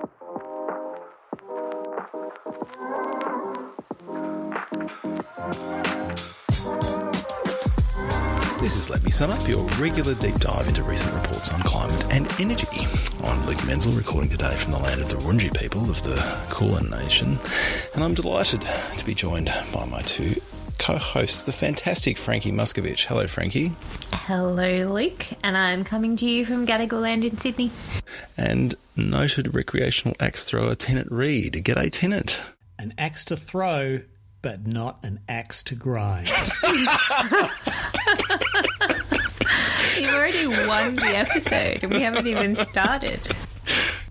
This is Let Me Sum Up, your regular deep dive into recent reports on climate and energy. I'm Luke Menzel, recording today from the land of the Wurundjeri people of the Kulin Nation, and I'm delighted to be joined by my two co-hosts, the fantastic Frankie Muscovich. Hello, Frankie. Hello, Luke, and I'm coming to you from Gadigal Land in Sydney. And noted recreational axe thrower Tennant Reid. G'day, Tennant. An axe to throw, but not an axe to grind. You've already won the episode and we haven't even started.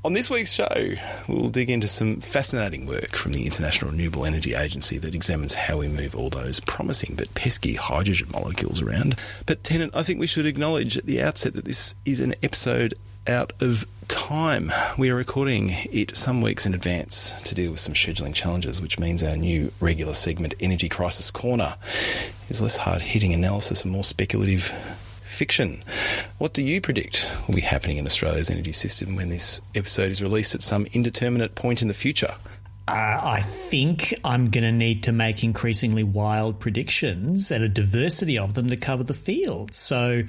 On this week's show, we'll dig into some fascinating work from the International Renewable Energy Agency that examines how we move all those promising but pesky hydrogen molecules around. But, Tennant, I think we should acknowledge at the outset that this is an episode out of time. We are recording it some weeks in advance to deal with some scheduling challenges, which means our new regular segment, Energy Crisis Corner, is less hard-hitting analysis and more speculative fiction. What do you predict will be happening in Australia's energy system when this episode is released at some indeterminate point in the future? I think I'm going to need to make increasingly wild predictions and a diversity of them to cover the field. So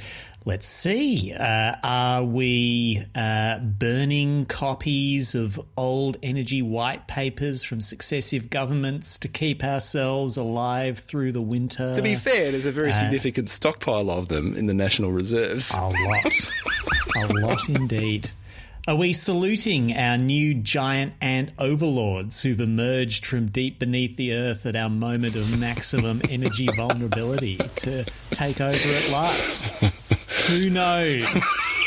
let's see. Are we burning copies of old energy white papers from successive governments to keep ourselves alive through the winter? To be fair, there's a very significant stockpile of them in the National Reserves. A lot. A lot indeed. Are we saluting our new giant ant overlords who've emerged from deep beneath the earth at our moment of maximum energy vulnerability to take over at last? Who knows?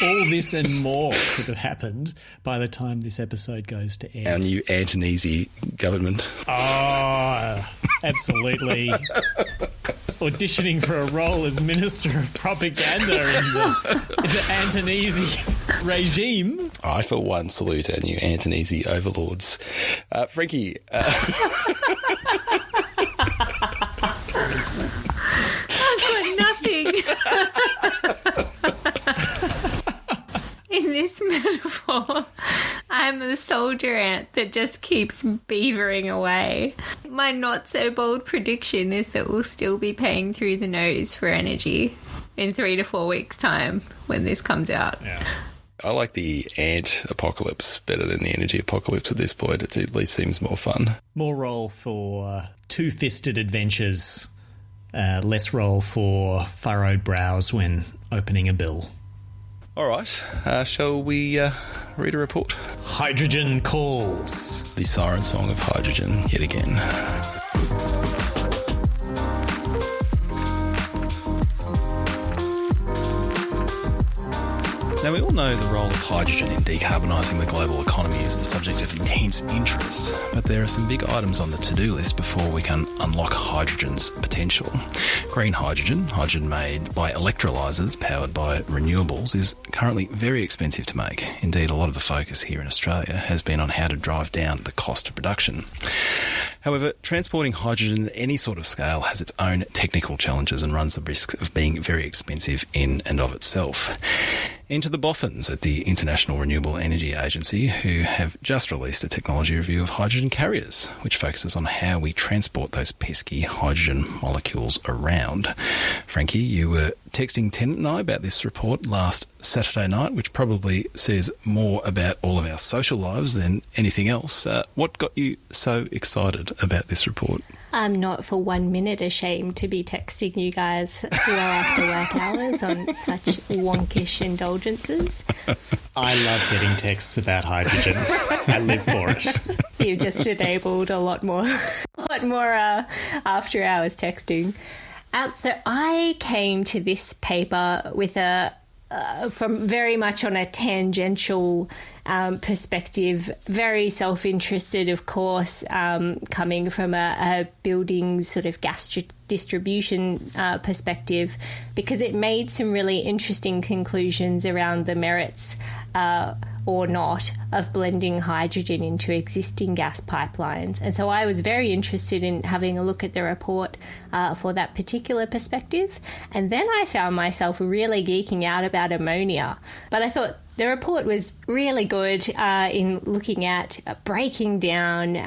All this and more could have happened by the time this episode goes to air. Our new Antonese government. Oh, absolutely. Auditioning for a role as Minister of Propaganda in the Antonese regime. I, for one, salute our new Antonese overlords. Frankie. I've got nothing. In this metaphor, I'm a soldier ant that just keeps beavering away. My not-so-bold prediction is that we'll still be paying through the nose for energy in 3 to 4 weeks' time when this comes out. Yeah. I like the ant apocalypse better than the energy apocalypse at this point. It at least seems more fun. More role for two-fisted adventures, less role for furrowed brows when opening a bill. All right, shall we read a report? Hydrogen calls. The siren song of hydrogen yet again. Now, we all know the role of hydrogen in decarbonising the global economy is the subject of intense interest, but there are some big items on the to-do list before we can unlock hydrogen's potential. Green hydrogen, hydrogen made by electrolysers powered by renewables, is currently very expensive to make. Indeed, a lot of the focus here in Australia has been on how to drive down the cost of production. However, transporting hydrogen at any sort of scale has its own technical challenges and runs the risk of being very expensive in and of itself. Enter the boffins at the International Renewable Energy Agency, who have just released a technology review of hydrogen carriers, which focuses on how we transport those pesky hydrogen molecules around. Frankie, you were texting Tennant and I about this report last Saturday night, which probably says more about all of our social lives than anything else. What got you so excited about this report? I'm not for 1 minute ashamed to be texting you guys well after work hours on such wonkish indulgences. I love getting texts about hydrogen. I live for it. You've just enabled a lot more after hours texting. So I came to this paper with from very much on a tangential perspective, very self-interested, of course, coming from a building sort of gas distribution perspective, because it made some really interesting conclusions around the merits or not of blending hydrogen into existing gas pipelines. And so I was very interested in having a look at the report for that particular perspective. And then I found myself really geeking out about ammonia. But I thought the report was really good in looking at breaking down,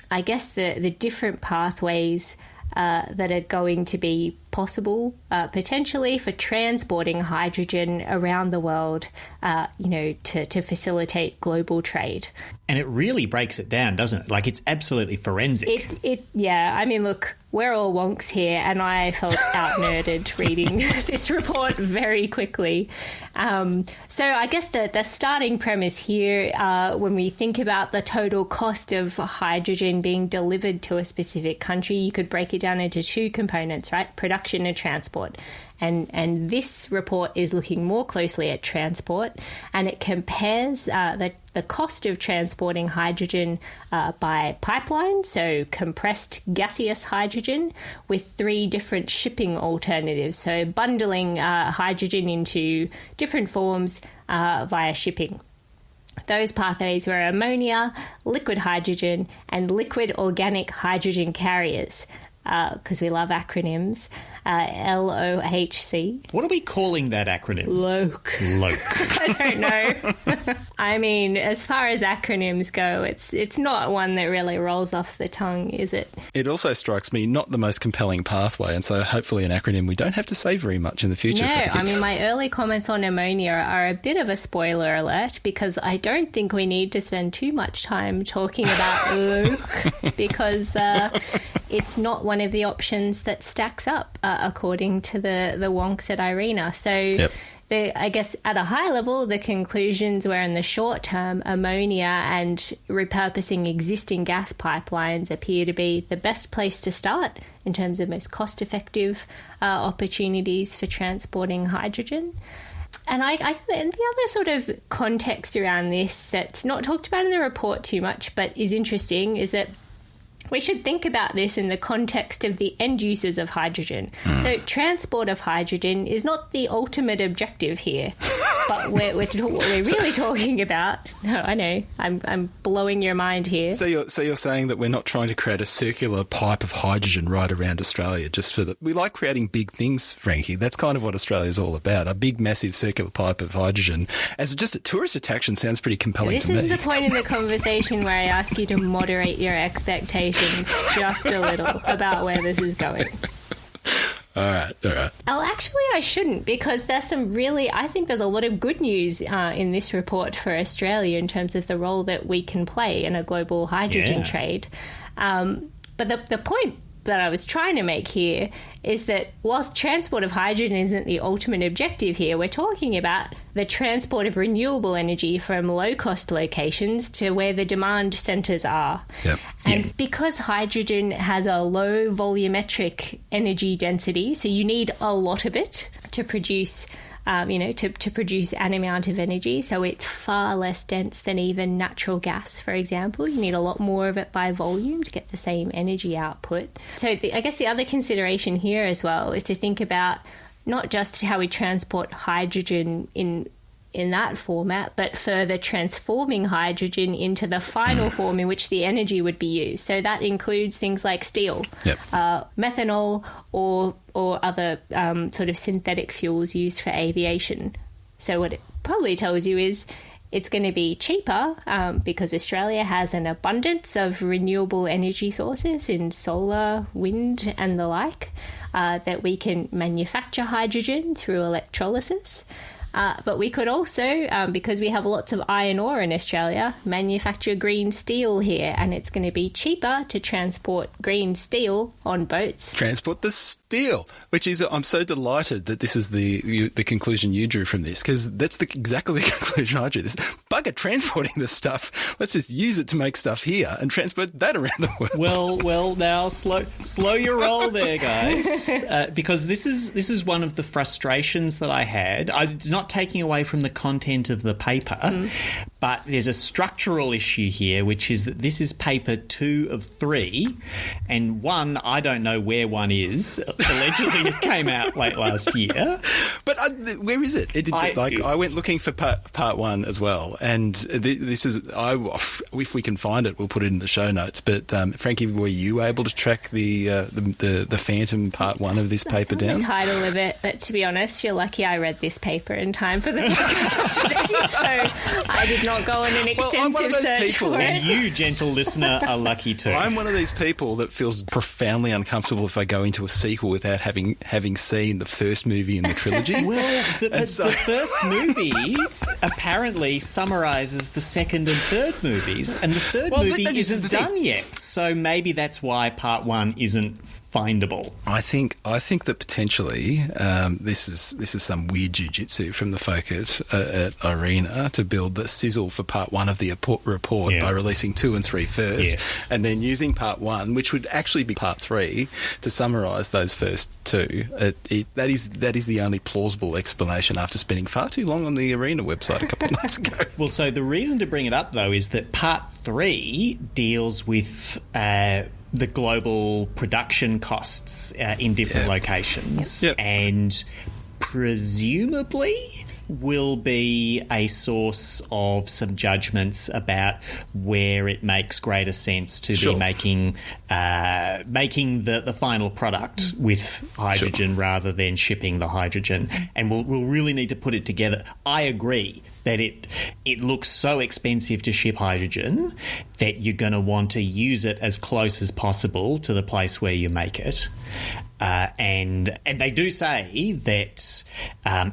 I guess, the different pathways that are going to be possible potentially for transporting hydrogen around the world, to facilitate global trade. And it really breaks it down, doesn't it? Like, it's absolutely forensic. Yeah. I mean, look, we're all wonks here, and I felt out-nerded reading this report very quickly. So I guess the starting premise here, when we think about the total cost of hydrogen being delivered to a specific country, you could break it down into two components, right? Production and transport. And this report is looking more closely at transport, and it compares the cost of transporting hydrogen by pipeline, so compressed gaseous hydrogen, with three different shipping alternatives. So bundling hydrogen into different forms via shipping. Those pathways were ammonia, liquid hydrogen, and liquid organic hydrogen carriers, because we love acronyms. LOHC. What are we calling that acronym? LOHC. LOHC. I don't know. I mean, as far as acronyms go, it's not one that really rolls off the tongue, is it? It also strikes me not the most compelling pathway, and so hopefully an acronym we don't have to say very much in the future. No, Frankie. I mean, my early comments on ammonia are a bit of a spoiler alert, because I don't think we need to spend too much time talking about LOHC, because it's not one of the options that stacks up, according to the wonks at IRENA. So yep. I guess at a high level, the conclusions were in the short term, ammonia and repurposing existing gas pipelines appear to be the best place to start in terms of most cost-effective opportunities for transporting hydrogen. And the other sort of context around this that's not talked about in the report too much but is interesting is that we should think about this in the context of the end users of hydrogen. So transport of hydrogen is not the ultimate objective here, but what we're really talking about. No, I know, I'm blowing your mind here. So you're saying that we're not trying to create a circular pipe of hydrogen right around Australia just for we like creating big things, Frankie. That's kind of what Australia's all about. A big, massive circular pipe of hydrogen as just a tourist attraction sounds pretty compelling to me. This is the point in the conversation where I ask you to moderate your expectations just a little about where this is going. All right. Oh, actually, I shouldn't, because there's I think there's a lot of good news in this report for Australia in terms of the role that we can play in a global hydrogen trade. But the point that I was trying to make here is that whilst transport of hydrogen isn't the ultimate objective here, we're talking about the transport of renewable energy from low-cost locations to where the demand centres are. Yep. And because hydrogen has a low volumetric energy density, so you need a lot of it to produce to produce an amount of energy. So it's far less dense than even natural gas, for example. You need a lot more of it by volume to get the same energy output. So I guess the other consideration here as well is to think about not just how we transport hydrogen in that format, but further transforming hydrogen into the final form in which the energy would be used. So that includes things like steel, methanol, or other sort of synthetic fuels used for aviation. So what it probably tells you is it's going to be cheaper because Australia has an abundance of renewable energy sources in solar, wind and the like, that we can manufacture hydrogen through electrolysis. But we could also, because we have lots of iron ore in Australia, manufacture green steel here, and it's going to be cheaper to transport green steel on boats. Transport the steel, which is, I'm so delighted that this is the conclusion you drew from this, because that's exactly the conclusion I drew. This bugger transporting this stuff. Let's just use it to make stuff here and transport that around the world. Well, now slow your roll there, guys, because this is one of the frustrations that I had. It's not taking away from the content of the paper, But there's a structural issue here, which is that this is paper 2 of 3, and 1, I don't know where 1 is. Allegedly, it came out late last year. But where is it? I went looking for part 1 as well, and this is if we can find it, we'll put it in the show notes. But Frankie, were you able to track the Phantom part 1 of this paper down? The title of it, but to be honest, you're lucky I read this paper in time for the podcast today, so I did not go on an extensive search for it. And you, gentle listener, are lucky too. I'm one of these people that feels profoundly uncomfortable if I go into a sequel without having seen the first movie in the trilogy. Well, the first movie apparently summarises the second and third movies, and the third movie isn't done yet. So maybe that's why part 1 isn't findable. I think that potentially this is some weird jiu-jitsu from the folk at IRENA to build the sizzle for part 1 of the report by releasing 2 and 3 first, and then using part 1, which would actually be part 3, to summarise those first 2. That is the only plausible explanation after spending far too long on the IRENA website a couple of months ago. Well, so the reason to bring it up, though, is that part 3 deals with the global production costs in different locations, and presumably will be a source of some judgments about where it makes greater sense to be making the final product with hydrogen rather than shipping the hydrogen. And we'll really need to put it together. I agree that it looks so expensive to ship hydrogen that you're going to want to use it as close as possible to the place where you make it. And they do say that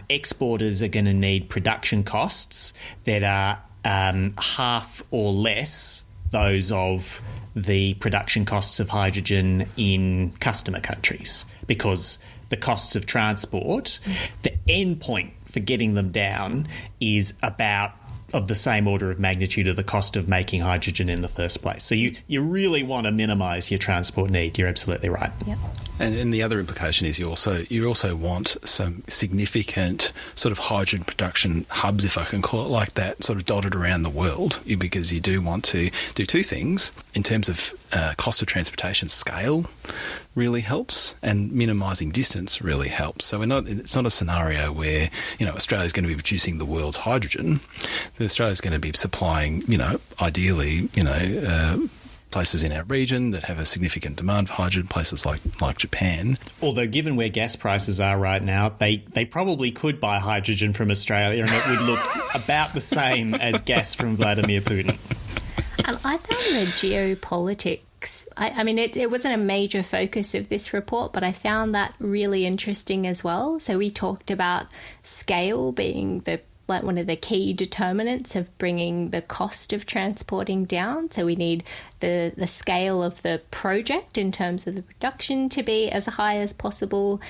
exporters are going to need production costs that are half or less those of the production costs of hydrogen in customer countries, because the costs of transport, the end point for getting them down is about of the same order of magnitude of the cost of making hydrogen in the first place. So you really want to minimise your transport need. You're absolutely right. Yep. And the other implication is you also want some significant sort of hydrogen production hubs, if I can call it like that, sort of dotted around the world, because you do want to do 2 things in terms of cost of transportation. Scale really helps, and minimising distance really helps. So it's not a scenario where Australia's going to be producing the world's hydrogen. Australia's going to be supplying ideally places in our region that have a significant demand for hydrogen, places like Japan. Although given where gas prices are right now, they probably could buy hydrogen from Australia and it would look about the same as gas from Vladimir Putin. I found the geopolitics, I mean, it wasn't a major focus of this report, but I found that really interesting as well. So we talked about scale being one of the key determinants of bringing the cost of transporting down. So we need the scale of the project in terms of the production to be as high as possible.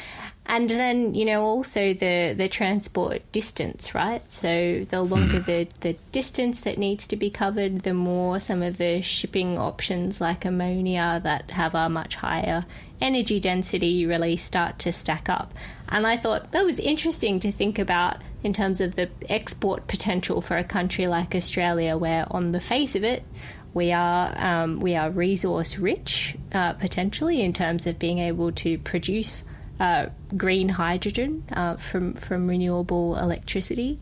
And then, also the transport distance, right? So the longer the distance that needs to be covered, the more some of the shipping options like ammonia that have a much higher energy density really start to stack up. And I thought that was interesting to think about in terms of the export potential for a country like Australia, where on the face of it, we are resource rich, potentially, in terms of being able to produce green hydrogen from renewable electricity,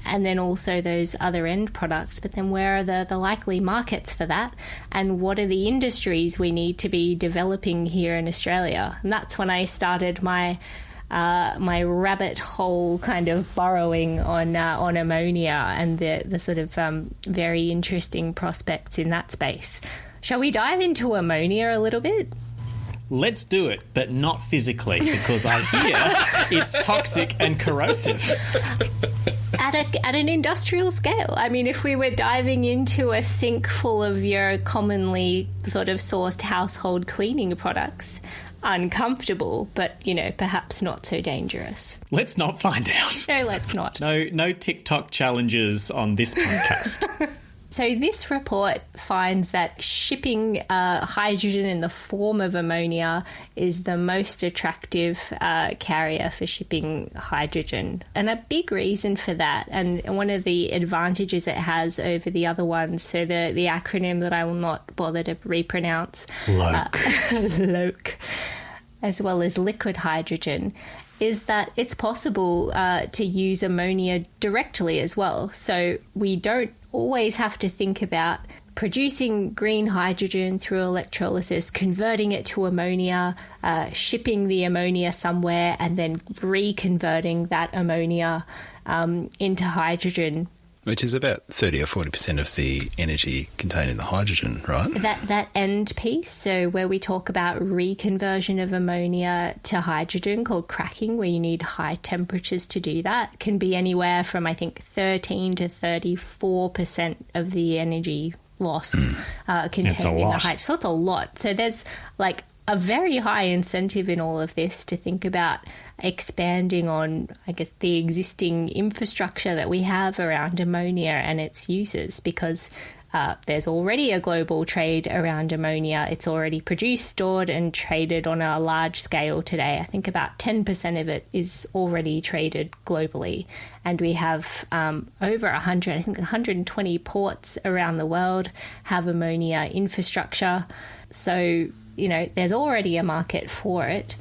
and then also those other end products. But then where are the likely markets for that, and what are the industries we need to be developing here in Australia? And that's when I started my rabbit hole kind of burrowing on ammonia and the sort of very interesting prospects in that space. Shall we dive into ammonia a little bit? Let's do it, but not physically, because I hear it's toxic and corrosive. At an industrial scale. I mean, if we were diving into a sink full of your commonly sort of sourced household cleaning products, uncomfortable, but, perhaps not so dangerous. Let's not find out. No, let's not. No TikTok challenges on this podcast. So this report finds that shipping hydrogen in the form of ammonia is the most attractive carrier for shipping hydrogen. And a big reason for that, and one of the advantages it has over the other ones, so the acronym that I will not bother to repronounce, LOC, as well as liquid hydrogen, is that it's possible to use ammonia directly as well. So we don't always have to think about producing green hydrogen through electrolysis, converting it to ammonia, shipping the ammonia somewhere, and then reconverting that ammonia into hydrogen. Which is about 30 or 40% of the energy contained in the hydrogen, right? That end piece, so where we talk about reconversion of ammonia to hydrogen, called cracking, where you need high temperatures to do that, can be anywhere from, I think, 13 to 34% of the energy loss contained in the hydrogen. So it's a lot. So there's like a very high incentive in all of this to think about expanding on, I guess, the existing infrastructure that we have around ammonia and its uses, because there's already a global trade around ammonia. It's already produced, stored and traded on a large scale today. I think about 10% of it is already traded globally. And we have over 120 ports around the world have ammonia infrastructure. So, there's already a market for it.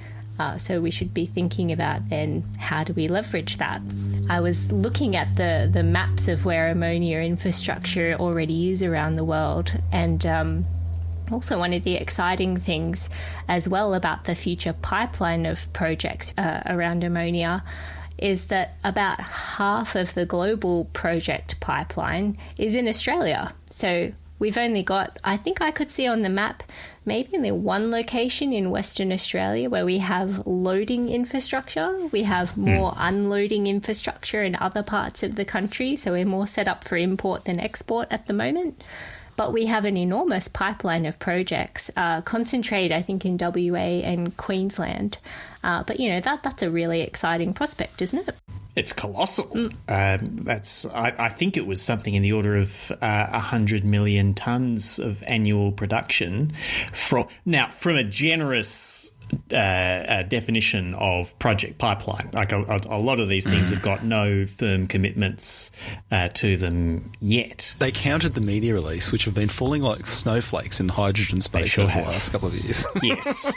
So we should be thinking about then how do we leverage that? I was looking at the maps of where ammonia infrastructure already is around the world, and also one of the exciting things as well about the future pipeline of projects around ammonia is that about half of the global project pipeline is in Australia. So we've only got, I think I could see on the map, maybe only one location in Western Australia where we have loading infrastructure. We have more unloading infrastructure in other parts of the country, so we're more set up for import than export at the moment. But we have an enormous pipeline of projects, concentrated, I think, in WA and Queensland. But, that's a really exciting prospect, isn't it? It's colossal. I think it was something in the order of 100 million tonnes of annual production. From a generous definition of project pipeline, like a lot of these things have got no firm commitments to them yet. They counted the media release, which have been falling like snowflakes in the hydrogen space over the last couple of years. Yes.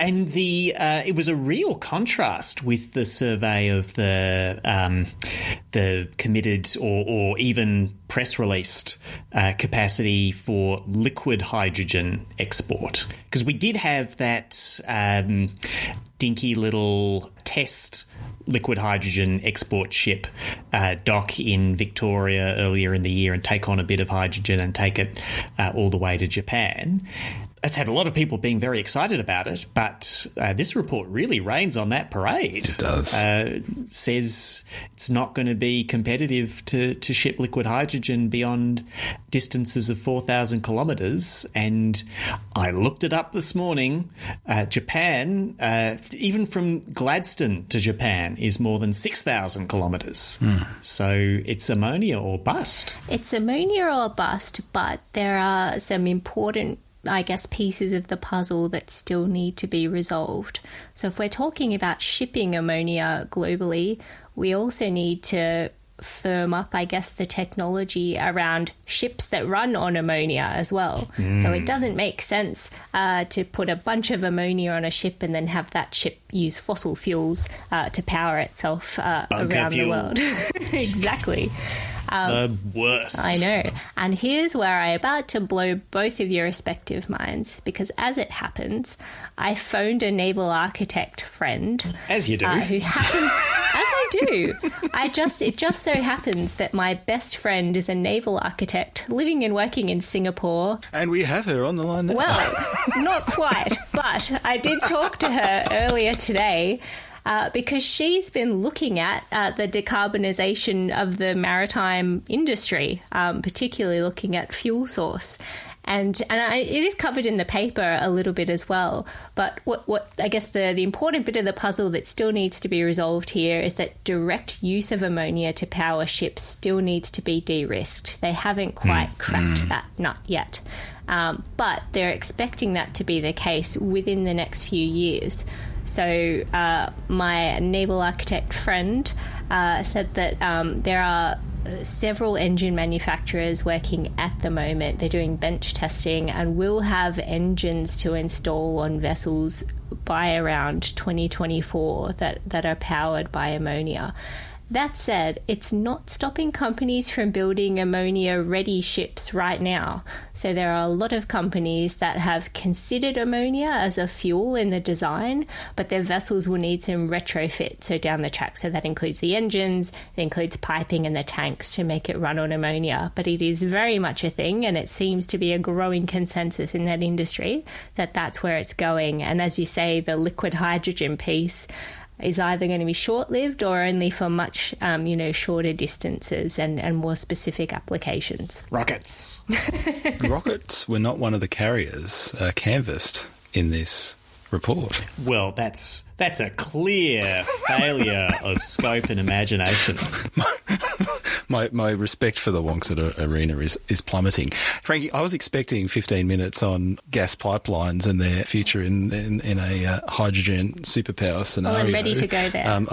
And it was a real contrast with the survey of the committed or even press released capacity for liquid hydrogen export, because we did have that dinky little test liquid hydrogen export ship dock in Victoria earlier in the year and take on a bit of hydrogen and take it all the way to Japan. It's had a lot of people being very excited about it, but this report really rains on that parade. It does. Says it's not going to be competitive to ship liquid hydrogen beyond distances of 4,000 kilometres. And I looked it up this morning. Japan, even from Gladstone to Japan, is more than 6,000 kilometres. So it's ammonia or bust. It's ammonia or bust, but there are some important, I guess, pieces of the puzzle that still need to be resolved. So if we're talking about shipping ammonia globally, we also need to firm up, I guess, the technology around ships that run on ammonia as well. So it doesn't make sense to put a bunch of ammonia on a ship and then have that ship use fossil fuels to power itself around the world. Exactly. The worst. I know. And here's where I'm about to blow both of your respective minds, because as it happens, I phoned a naval architect friend. As you do. Who happens... As I do. It just so happens that my best friend is a naval architect living and working in Singapore. And we have her on the line now. Well, not quite, but I did talk to her earlier today. Because she's been looking at the decarbonisation of the maritime industry, particularly looking at fuel source. it is covered in the paper a little bit as well. But what I guess the important bit of the puzzle that still needs to be resolved here is that direct use of ammonia to power ships still needs to be de-risked. They haven't quite cracked that nut yet. But they're expecting that to be the case within the next few years. So my naval architect friend said that there are several engine manufacturers working at the moment. They're doing bench testing and will have engines to install on vessels by around 2024 that are powered by ammonia. That said, it's not stopping companies from building ammonia-ready ships right now. So there are a lot of companies that have considered ammonia as a fuel in the design, but their vessels will need some retrofit, so down the track. So that includes the engines, it includes piping and the tanks to make it run on ammonia. But it is very much a thing, and it seems to be a growing consensus in that industry that that's where it's going. And as you say, the liquid hydrogen piece is either going to be short-lived or only for much, shorter distances and more specific applications. Rockets. Rockets were not one of the carriers canvassed in this report. Well, that's a clear failure of scope and imagination. My respect for the wonks at IRENA is plummeting. Frankie, I was expecting 15 minutes on gas pipelines and their future in a hydrogen superpower scenario. Well, I'm ready to go there. I'm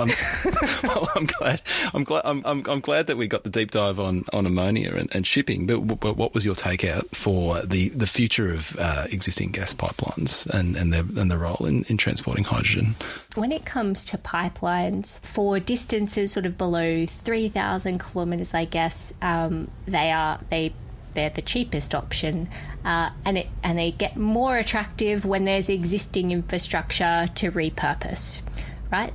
glad that we got the deep dive on ammonia and shipping. But what was your takeout for the future of existing gas pipelines and the role in transporting hydrogen? When it comes to pipelines, for distances sort of below 3,000 kilometres, I guess, they're the cheapest option, and they get more attractive when there's existing infrastructure to repurpose, right?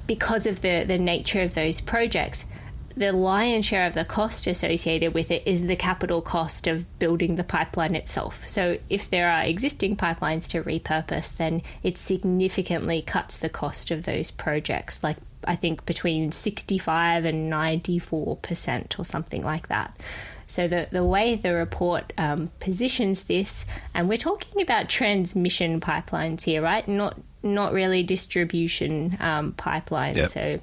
Because of the nature of those projects, the lion's share of the cost associated with it is the capital cost of building the pipeline itself. So if there are existing pipelines to repurpose, then it significantly cuts the cost of those projects, like I think between 65 and 94% or something like that. So the way the report positions this, and we're talking about transmission pipelines here, right? Not really distribution pipelines. Yep. So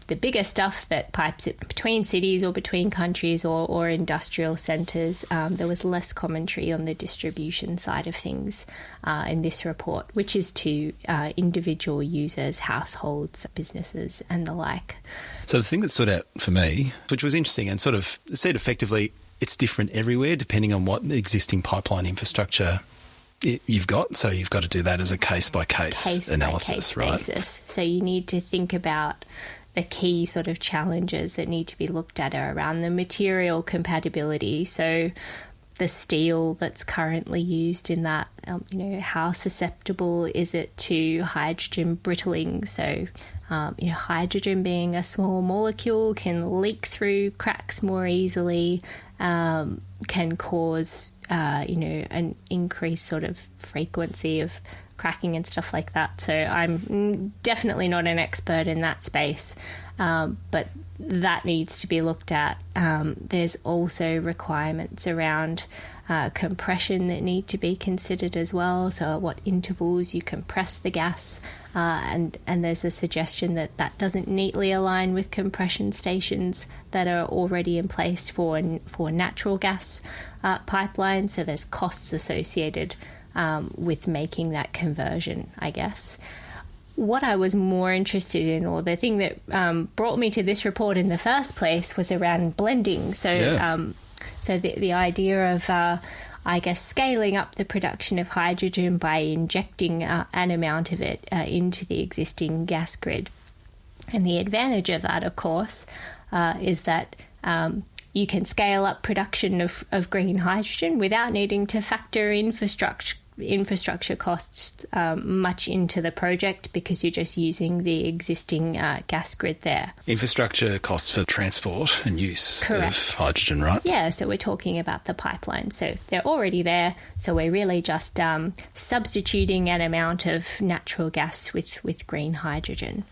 the bigger stuff that pipes it between cities or between countries or industrial centres, there was less commentary on the distribution side of things in this report, which is to individual users, households, businesses and the like. So the thing that stood out for me, which was interesting and sort of said effectively, it's different everywhere depending on what existing pipeline infrastructure you've got. So you've got to do that as a case-by-case analysis, right? Basis. So you need to think about the key sort of challenges that need to be looked at are around the material compatibility. So the steel that's currently used in that, how susceptible is it to hydrogen brittling? So, hydrogen being a small molecule can leak through cracks more easily, can cause, an increased sort of frequency of cracking and stuff like that. So I'm definitely not an expert in that space, but that needs to be looked at. There's also requirements around compression that need to be considered as well. So at what intervals you compress the gas, and there's a suggestion that doesn't neatly align with compression stations that are already in place for natural gas pipelines. So there's costs associated with making that conversion, I guess. What I was more interested in, or the thing that brought me to this report in the first place, was around blending. So, so the idea of, scaling up the production of hydrogen by injecting an amount of it into the existing gas grid. And the advantage of that, of course, is that you can scale up production of green hydrogen without needing to factor infrastructure costs much into the project, because you're just using the existing gas grid there. Infrastructure costs for transport and use Correct. Of hydrogen, right? Yeah, so we're talking about the pipeline. So they're already there, so we're really just substituting an amount of natural gas with green hydrogen.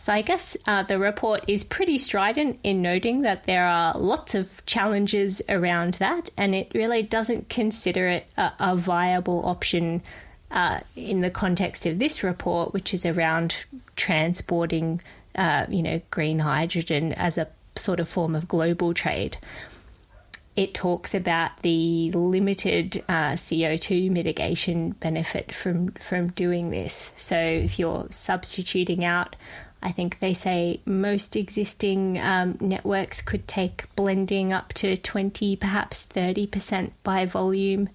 So I guess the report is pretty strident in noting that there are lots of challenges around that, and it really doesn't consider it a viable option in the context of this report, which is around transporting, green hydrogen as a sort of form of global trade. It talks about the limited CO2 mitigation benefit from doing this. So if you're substituting out, I think they say most existing networks could take blending up to 20, perhaps 30% by volume.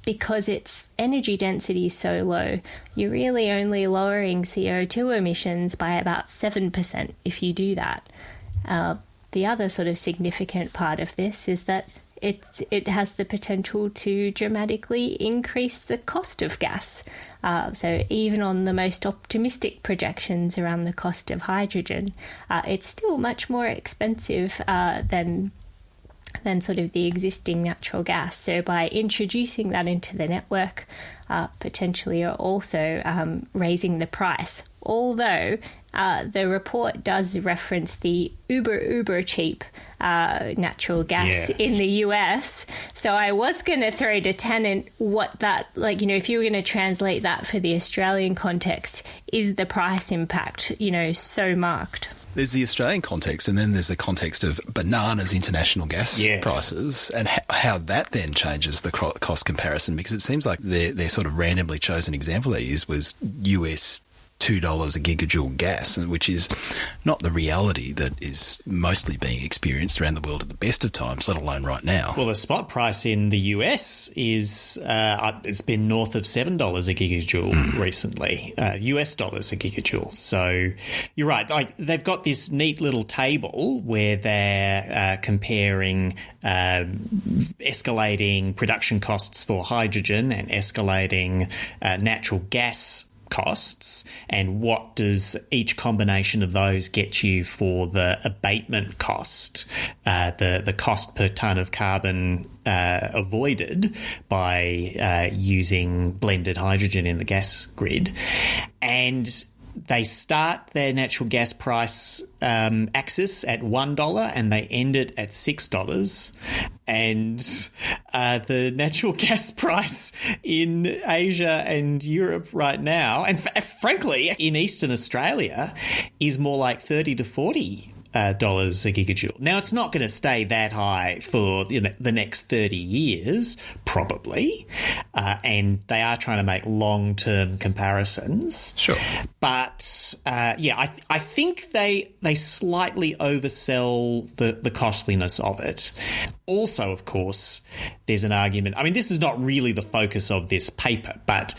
Because its energy density is so low, you're really only lowering CO2 emissions by about 7% if you do that. The other sort of significant part of this is that it has the potential to dramatically increase the cost of gas. So even on the most optimistic projections around the cost of hydrogen, it's still much more expensive than sort of the existing natural gas. So by introducing that into the network, potentially you're also raising the price. Although the report does reference the uber cheap natural gas in the US. So I was going to throw to Tennant what that, if you were going to translate that for the Australian context, is the price impact, so marked? There's the Australian context, and then there's the context of bananas international gas prices, and how that then changes the cost comparison, because it seems like their sort of randomly chosen example they used was US $2 a gigajoule gas, which is not the reality that is mostly being experienced around the world at the best of times, let alone right now. Well, the spot price in the US is it's been north of $7 a gigajoule recently, US dollars a gigajoule. So you're right. They've got this neat little table where they're comparing escalating production costs for hydrogen and escalating natural gas costs, and what does each combination of those get you for the abatement cost, the cost per tonne of carbon avoided by using blended hydrogen in the gas grid. And they start their natural gas price axis at $1 and they end it at $6. And the natural gas price in Asia and Europe right now, and frankly in Eastern Australia, is more like $30 to $40 a gigajoule. Now, it's not going to stay that high for the next 30 years, probably, and they are trying to make long-term comparisons. Sure. But, I think they slightly oversell the costliness of it. Also, of course, there's an argument. I mean, this is not really the focus of this paper, but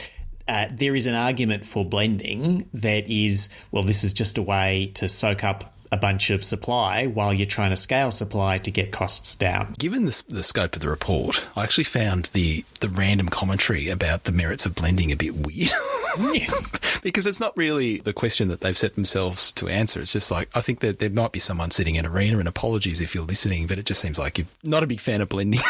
there is an argument for blending that is, well, this is just a way to soak up a bunch of supply while you're trying to scale supply to get costs down. Given the scope of the report, I actually found the random commentary about the merits of blending a bit weird. Yes. Because it's not really the question that they've set themselves to answer. It's just like, I think that there might be someone sitting in IRENA, and apologies if you're listening, but it just seems like you're not a big fan of blending.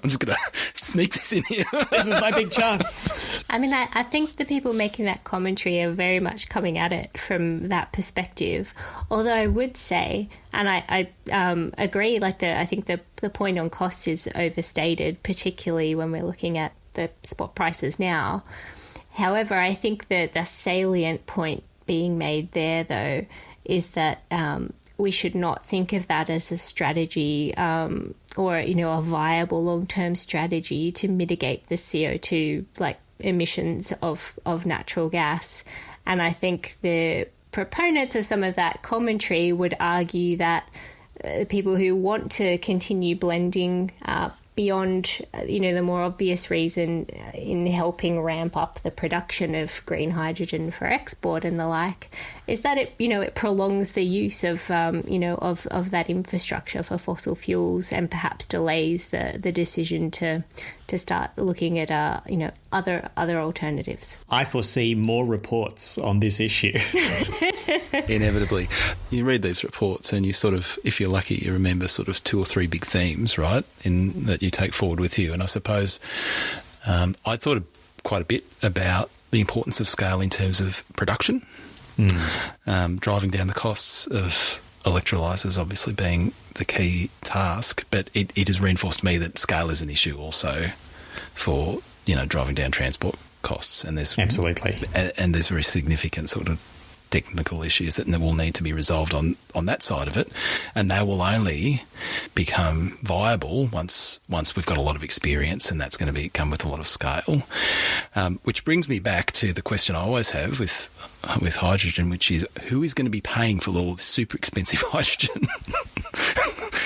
I'm just going to sneak this in here. This is my big chance. I mean, I think the people making that commentary are very much coming at it from that perspective. Although I would say, and I agree, I think the point on cost is overstated, particularly when we're looking at the spot prices now. However, I think that the salient point being made there, though, is that we should not think of that as a strategy or, a viable long-term strategy to mitigate the CO2 emissions of natural gas. And I think the proponents of some of that commentary would argue that people who want to continue blending beyond, the more obvious reason in helping ramp up the production of green hydrogen for export and the like, is that it prolongs the use of that infrastructure for fossil fuels and perhaps delays the decision to start looking at other alternatives. I foresee more reports on this issue. Inevitably. You read these reports and you sort of, if you're lucky, you remember sort of 2 or 3 big themes, right, that you take forward with you. And I suppose I thought quite a bit about the importance of scale in terms of production. Driving down the costs of electrolyzers obviously being the key task, but it has reinforced me that scale is an issue also for, driving down transport costs. And there's absolutely, and there's very significant sort of technical issues that will need to be resolved on that side of it, and they will only become viable once we've got a lot of experience, and that's going to come with a lot of scale. Which brings me back to the question I always have with hydrogen, which is who is going to be paying for all this super expensive hydrogen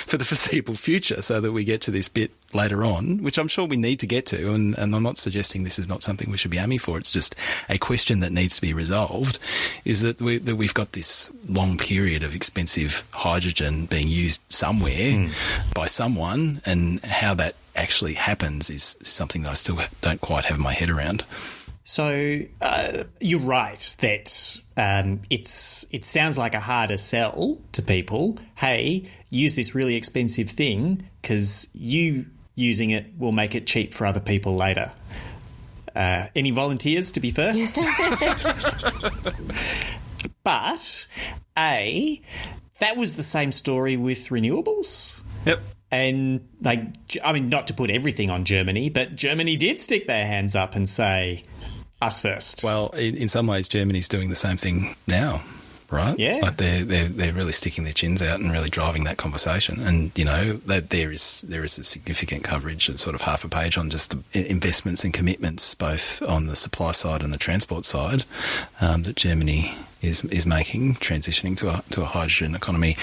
for the foreseeable future, so that we get to this bit later on, which I'm sure we need to get to, and I'm not suggesting this is not something we should be aiming for. It's just a question that needs to be resolved, is that we've got this long period of expensive hydrogen being used somewhere by someone, and how that actually happens is something that I still don't quite have my head around. So you're right that it sounds like a harder sell to people. Hey, use this really expensive thing because you using it will make it cheap for other people later. Any volunteers to be first? But that was the same story with renewables. Yep. And not to put everything on Germany, but Germany did stick their hands up and say, us first. Well, in some ways, Germany's doing the same thing now, right? Yeah. Like they're really sticking their chins out and really driving that conversation. And, there is a significant coverage of sort of half a page on just the investments and commitments, both on the supply side and the transport side, that Germany is making, transitioning to a hydrogen economy.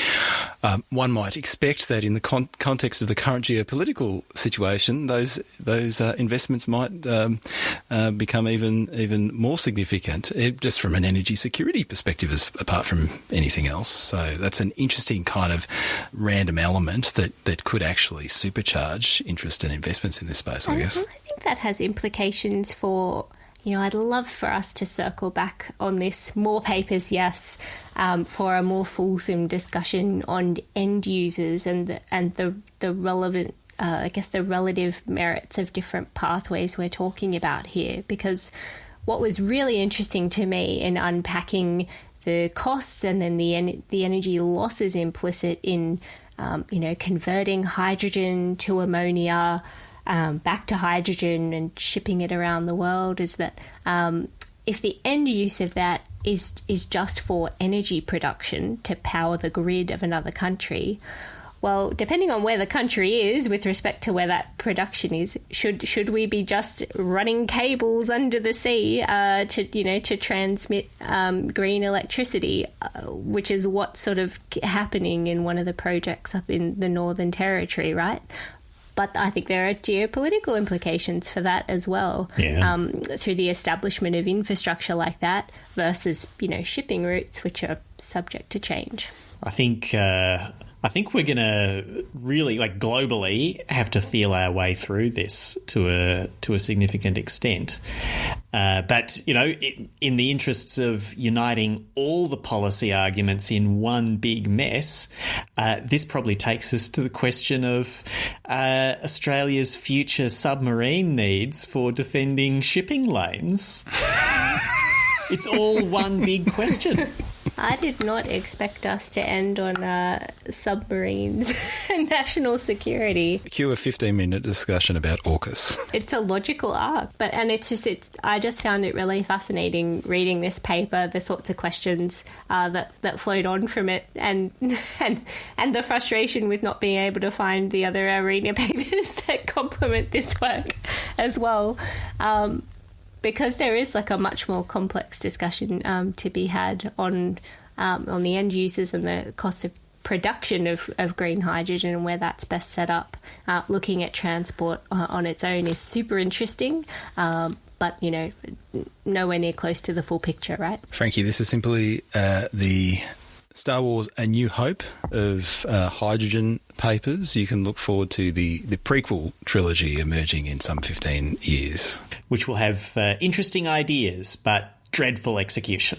One might expect that in the context of the current geopolitical situation, those investments might become even more significant, just from an energy security perspective, apart from anything else. So that's an interesting kind of random element that could actually supercharge interest and investments in this space, I guess. I think that has implications for... I'd love for us to circle back on this. More papers, yes, for a more fulsome discussion on end users and the relevant, the relative merits of different pathways we're talking about here. Because what was really interesting to me in unpacking the costs and then the energy losses implicit in, converting hydrogen to ammonia, back to hydrogen and shipping it around the world, is that if the end use of that is just for energy production to power the grid of another country, well, depending on where the country is with respect to where that production is, should we be just running cables under the sea to transmit green electricity, which is what's sort of happening in one of the projects up in the Northern Territory, right? But I think there are geopolitical implications for that as well, through the establishment of infrastructure like that versus, shipping routes, which are subject to change. I think we're going to really, globally, have to feel our way through this to a significant extent. But, in the interests of uniting all the policy arguments in one big mess, this probably takes us to the question of Australia's future submarine needs for defending shipping lanes. It's all one big question. I did not expect us to end on submarines and national security. Cue a 15-minute discussion about AUKUS. It's a logical arc, I just found it really fascinating reading this paper, the sorts of questions that flowed on from it, and the frustration with not being able to find the other IRENA papers that complement this work as well. Because there is a much more complex discussion to be had on the end users and the cost of production of green hydrogen and where that's best set up. Looking at transport on its own is super interesting, but nowhere near close to the full picture, right? Frankie, this is simply the Star Wars A New Hope of hydrogen papers. You can look forward to the prequel trilogy emerging in some 15 years. Which will have interesting ideas, but dreadful execution.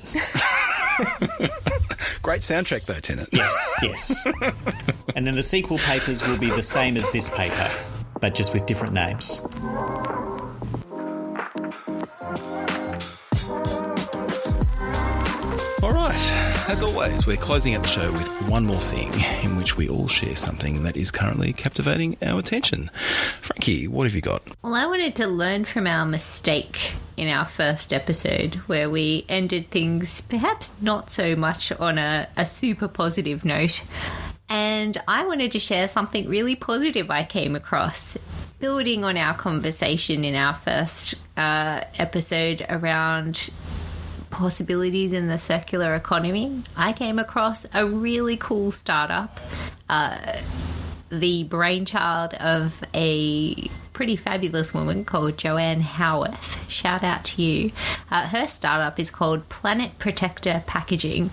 Great soundtrack though, Tennant. Yes. And then the sequel papers will be the same as this paper, but just with different names. All right. As always, we're closing out the show with one more thing in which we all share something that is currently captivating our attention. Frankie, what have you got? Well, I wanted to learn from our mistake in our first episode where we ended things perhaps not so much on a super positive note. And I wanted to share something really positive I came across. Building on our conversation in our first episode around possibilities in the circular economy, I came across a really cool startup, the brainchild of a pretty fabulous woman called Joanne Howarth. Shout out to you. Her startup is called Planet Protector Packaging,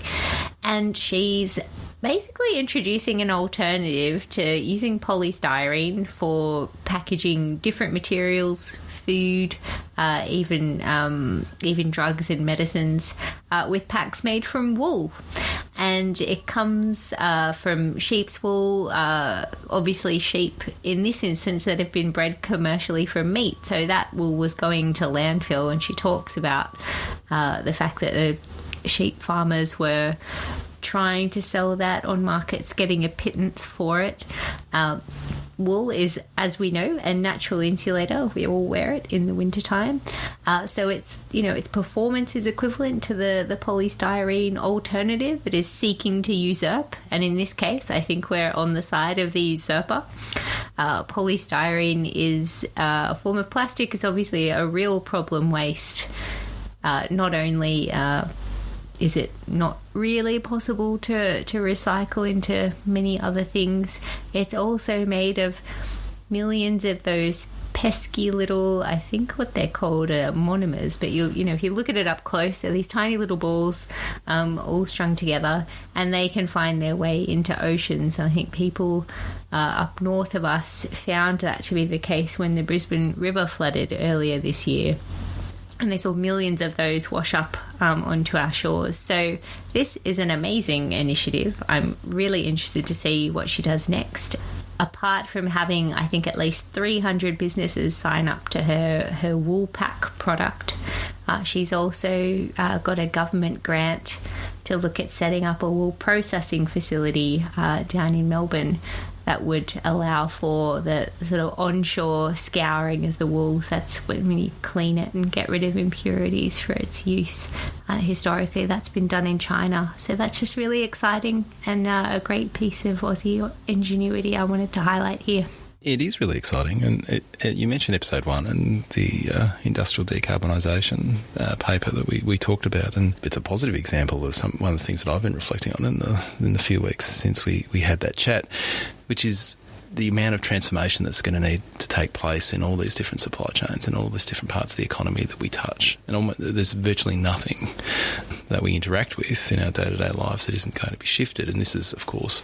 and she's basically introducing an alternative to using polystyrene for packaging different materials, food, even drugs and medicines, with packs made from wool. And it comes from sheep's wool, obviously sheep in this instance that have been bred commercially from meat. So that wool was going to landfill, and she talks about the fact that the sheep farmers were trying to sell that on markets, getting a pittance for it. Wool is, as we know, a natural insulator. We all wear it in the wintertime. So its performance is equivalent to the polystyrene alternative. It is seeking to usurp, and in this case, I think we're on the side of the usurper. Polystyrene is a form of plastic. It's obviously a real problem waste. Not only is it not really possible to recycle into many other things, it's also made of millions of those pesky little, I think what they're called, monomers, but if you look at it up close, they're these tiny little balls all strung together, and they can find their way into oceans. I think people up north of us found that to be the case when the Brisbane River flooded earlier this year. And they saw millions of those wash up onto our shores. So this is an amazing initiative. I'm really interested to see what she does next. Apart from having, I think, at least 300 businesses sign up to her wool pack product, she's also got a government grant to look at setting up a wool processing facility down in Melbourne that would allow for the sort of onshore scouring of the wool. So that's when you clean it and get rid of impurities for its use. Historically, that's been done in China. So that's just really exciting and a great piece of Aussie ingenuity I wanted to highlight here. It is really exciting, and you mentioned episode 1 and the industrial decarbonisation paper that we talked about, and it's a positive example of one of the things that I've been reflecting on in the few weeks since we had that chat, which is the amount of transformation that's going to need to take place in all these different supply chains and all these different parts of the economy that we touch. And there's virtually nothing that we interact with in our day-to-day lives that isn't going to be shifted. And this is, of course,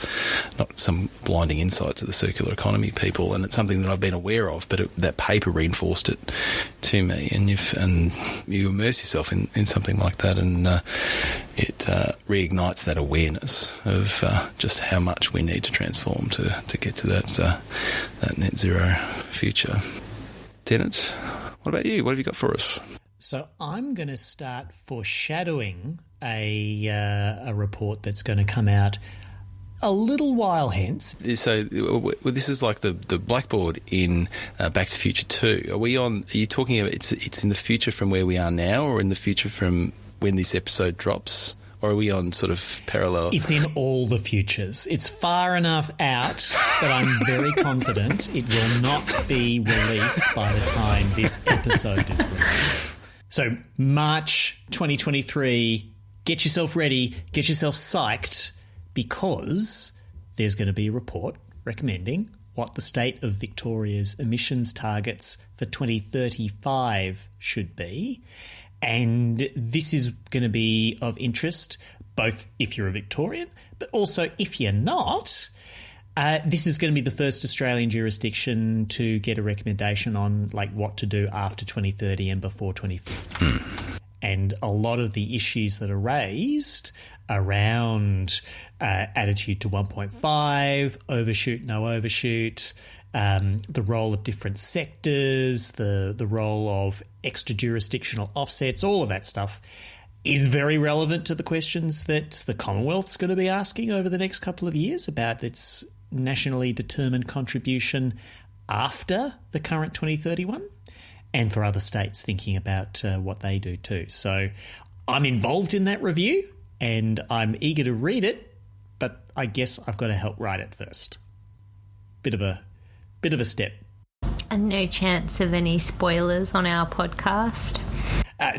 not some blinding insight to the circular economy, people, and it's something that I've been aware of, but that paper reinforced it to me. And you immerse yourself in something like that, and it reignites that awareness of just how much we need to transform to get to that net zero future. Tennant, what about you? What have you got for us? So I'm going to start foreshadowing a report that's going to come out a little while hence. So this is like the blackboard in Back to the Future 2. Are you talking about it's in the future from where we are now, or in the future from when this episode drops? Or are we on sort of parallel? It's in all the futures. It's far enough out that I'm very confident it will not be released by the time this episode is released. So March 2023, get yourself ready, get yourself psyched, because there's going to be a report recommending what the state of Victoria's emissions targets for 2035 should be. And this is going to be of interest, both if you're a Victorian, but also if you're not. This is going to be the first Australian jurisdiction to get a recommendation on what to do after 2030 and before 2050. And a lot of the issues that are raised around attitude to 1.5, overshoot, no overshoot, the role of different sectors, the role of extra jurisdictional offsets, all of that stuff is very relevant to the questions that the Commonwealth's going to be asking over the next couple of years about its nationally determined contribution after the current 2031, and for other states thinking about what they do too. So I'm involved in that review and I'm eager to read it, but I guess I've got to help write it first. Bit of a step. And no chance of any spoilers on our podcast?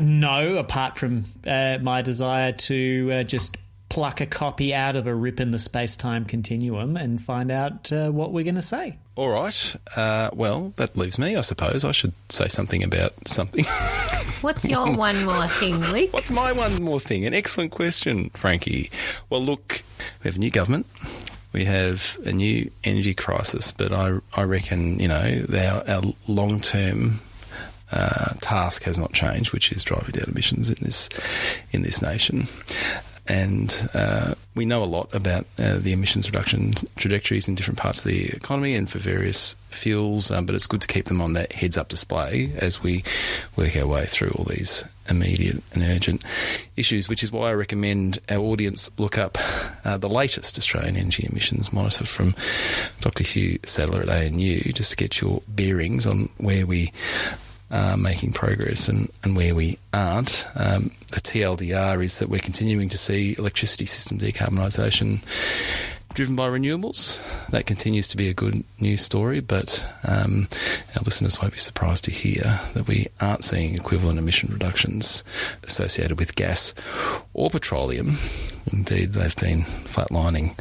No, apart from my desire to just pluck a copy out of a rip in the space-time continuum and find out what we're going to say. All right. Well, that leaves me, I suppose. I should say something about something. What's your one more thing, Luke? What's my one more thing? An excellent question, Frankie. Well, look, we have a new government. We have a new energy crisis, but I reckon, our long-term task has not changed, which is driving down emissions in this nation. And we know a lot about the emissions reduction trajectories in different parts of the economy and for various fuels, but it's good to keep them on that heads-up display as we work our way through all these immediate and urgent issues, which is why I recommend our audience look up the latest Australian energy emissions monitor from Dr. Hugh Sadler at ANU, just to get your bearings on where we are making progress and where we aren't. The TLDR is that we're continuing to see electricity system decarbonisation driven by renewables. That continues to be a good news story, but our listeners won't be surprised to hear that we aren't seeing equivalent emission reductions associated with gas or petroleum. Indeed, they've been flatlining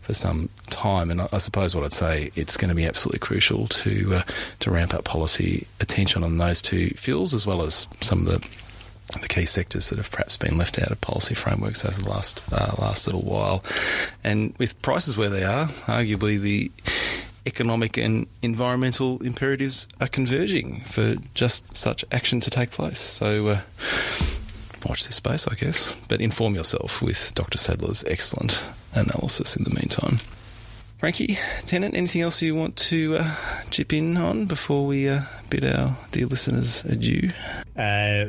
for some time, and I suppose what I'd say, it's going to be absolutely crucial to ramp up policy attention on those two fuels, as well as some of the key sectors that have perhaps been left out of policy frameworks over the last little while. And with prices where they are, arguably the economic and environmental imperatives are converging for just such action to take place. So watch this space, I guess, but inform yourself with Dr. Sadler's excellent analysis in the meantime. Frankie, Tennant, anything else you want to chip in on before we bid our dear listeners adieu?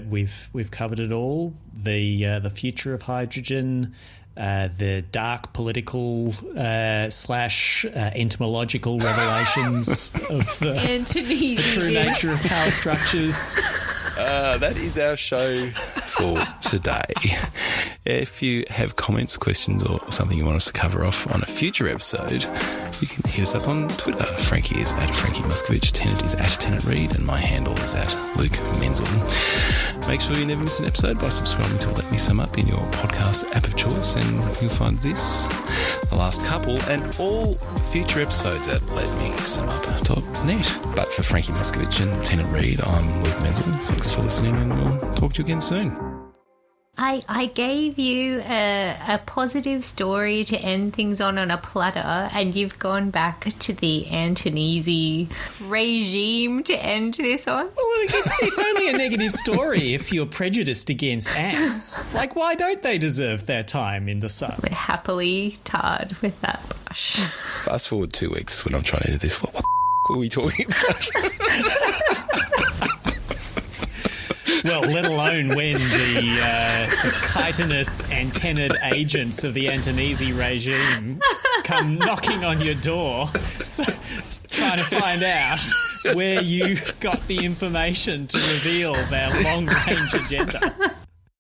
We've covered it all. The future of hydrogen, the dark political slash entomological revelations of the true nature of power structures. That is our show for today. If you have comments, questions, or something you want us to cover off on a future episode, you can hit us up on Twitter. Frankie is at Frankie Muscovich, Tennant is at Tennant Reed, and my handle is at Luke Menzel. Make sure you never miss an episode by subscribing to Let Me Sum Up in your podcast app of choice, and you'll find this, the last couple, and all future episodes at letmesumup.net. But for Frankie Muscovich and Tennant Reed, I'm Luke Menzel. Thanks for listening, and we'll talk to you again soon. I gave you a positive story to end things on a platter, and you've gone back to the Antonese regime to end this on? Well, it's only a negative story if you're prejudiced against ants. Like, why don't they deserve their time in the sun? We're happily tarred with that brush. Fast forward 2 weeks when I'm trying to do this. What are we talking about? Well, let alone when the chitinous antennaed agents of the Antonese regime come knocking on your door, trying to find out where you got the information to reveal their long-range agenda.